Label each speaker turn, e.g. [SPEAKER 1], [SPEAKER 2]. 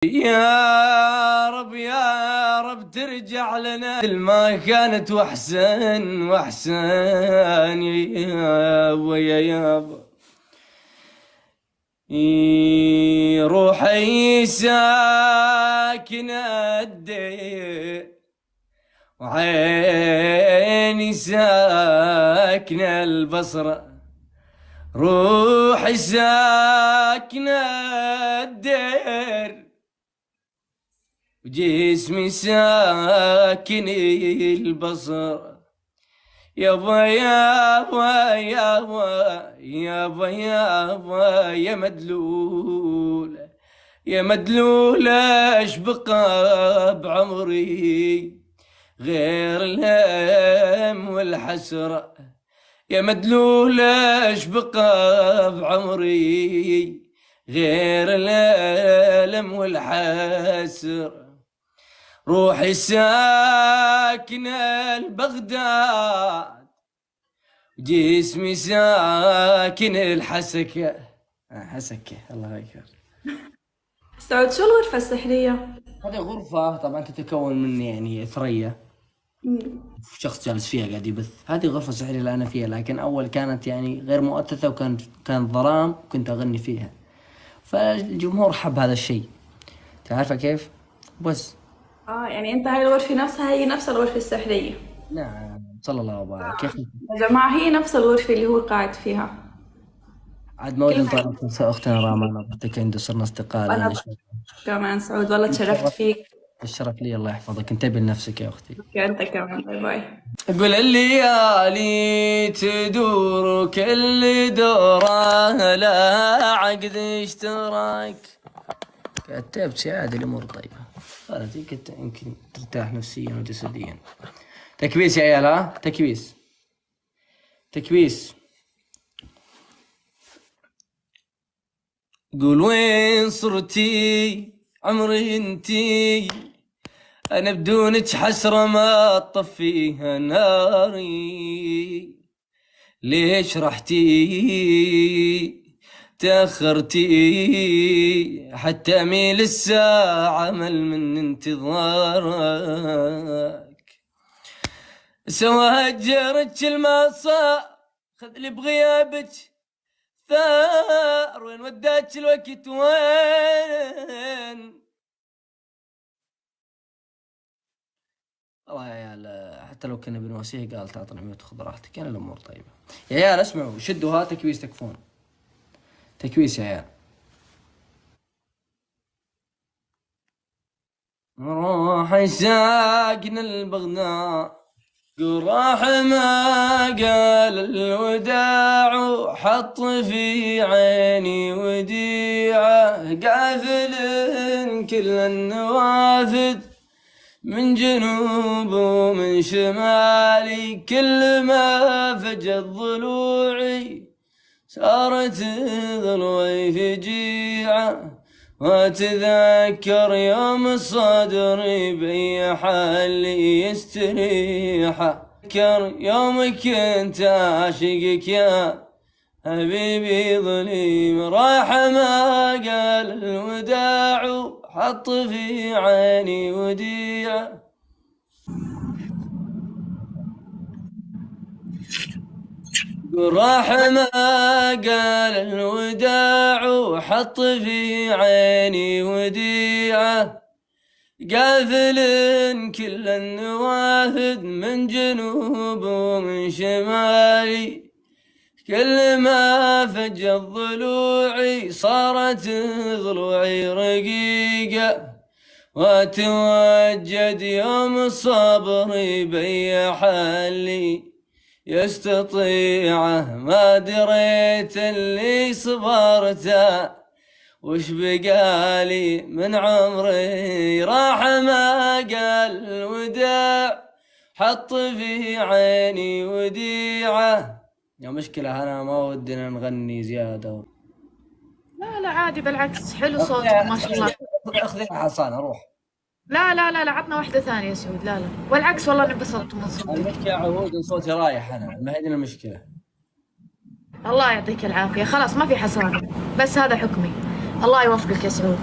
[SPEAKER 1] يا رب يا رب ترجع لنا ما كانت واحسن واحسن يا يابا روحي ساكن الدير وعيني ساكن البصرة روحي ساكن الدير وجسمي ساكن البصر يابا يابا يابا يابا يابا يا مدلول يا مدلول ايش بقى بعمري غير الهم والحسرة يا مدلول ايش بقى بعمري غير الألم والحسرة روحي ساكنة البغداد جسمي ساكن الحسكة حسكة الله أكبر.
[SPEAKER 2] سعود شو الغرفة السحرية؟
[SPEAKER 1] هذه غرفة طبعا تتكون من يعني ثريا شخص جالس فيها قاعد يبث. هذه غرفة سحرية اللي أنا فيها، لكن أول كانت يعني غير مؤثثة وكان ظلام وكنت أغني فيها، فالجمهور حب هذا الشيء. تعرفه كيف؟ بس
[SPEAKER 2] يعني انت هاي الغرفة نفسها هي نفس الغرفة السحرية؟
[SPEAKER 1] نعم صلى الله وبارك. كيف
[SPEAKER 2] يا جماعة هي نفس الغرفة اللي هو قاعد فيها.
[SPEAKER 1] عاد ما ودي نطلع اختنا رامان بدك عنده صرنا اصدقاء
[SPEAKER 2] أنا كمان سعود والله تشرفت فيك.
[SPEAKER 1] الشرف لي الله يحفظك. انتبه لنفسك يا اختي.
[SPEAKER 2] انت كمان باي باي.
[SPEAKER 1] قل الليالي تدور وكل دورة لا عقد اشتراك. قاعد تبكي عادي الامور طيبة خلاص يمكن ترتاح نفسيا وجسديا. تكبيس يا عيال ها تكبيس تكبيس. قول وين صرتي عمري انتي انا بدونك حسرة ما تطفيها ناري ليش رحتي تأخرتي حتى ميل الساعة مل من انتظارك سوا هجرك المصا خذ لي بغيابك ثار وين وداك الوقت وين والله يا عيال حتى لو كنا بنواسيه قال تعطني ميوت خذ راحتك. يعني الامور طيبه يا عيال. اسمعوا شدوا ها تكويس تكفون تكويس يا عيال. روحي ساكن البغداد راح ما قال الوداع وحط في عيني وديعة قافل كل النوافذ من جنوب ومن شمالي كل ما فجت ضلوعي صارت ضلوعي فجيعة واتذكر يوم الصدر بي حالي يستريحه ذكر يوم كنت عاشقك يا حبيبي ظليم راح ما قال الوداع حط في عيني وديعة راح ما قال الوداع وحط في عيني وديعة قافل كل النوافذ من جنوب ومن شمالي كل ما فجت ضلوعي صارت ضلوعي رقيقة وتوجد يوم الصبر بي حالي يستطيعه ما دريت اللي صبرته وش بقالي من عمري راح ما قال الوداع حط في عيني وديعة. يا مشكلة أنا ما ودنا نغني زيادة.
[SPEAKER 3] لا عادي بالعكس حلو صوتك ما شاء الله.
[SPEAKER 1] اخذي حصان اروح.
[SPEAKER 3] لا عطنا واحدة ثانية يا سعود. لا والعكس والله انبسطت من صوتك.
[SPEAKER 1] المشكلة عهود صوتي رايح أنا ما هي المشكلة.
[SPEAKER 3] الله يعطيك العافية. خلاص ما في حصانة بس هذا حكمي. الله يوفقك يا سعود.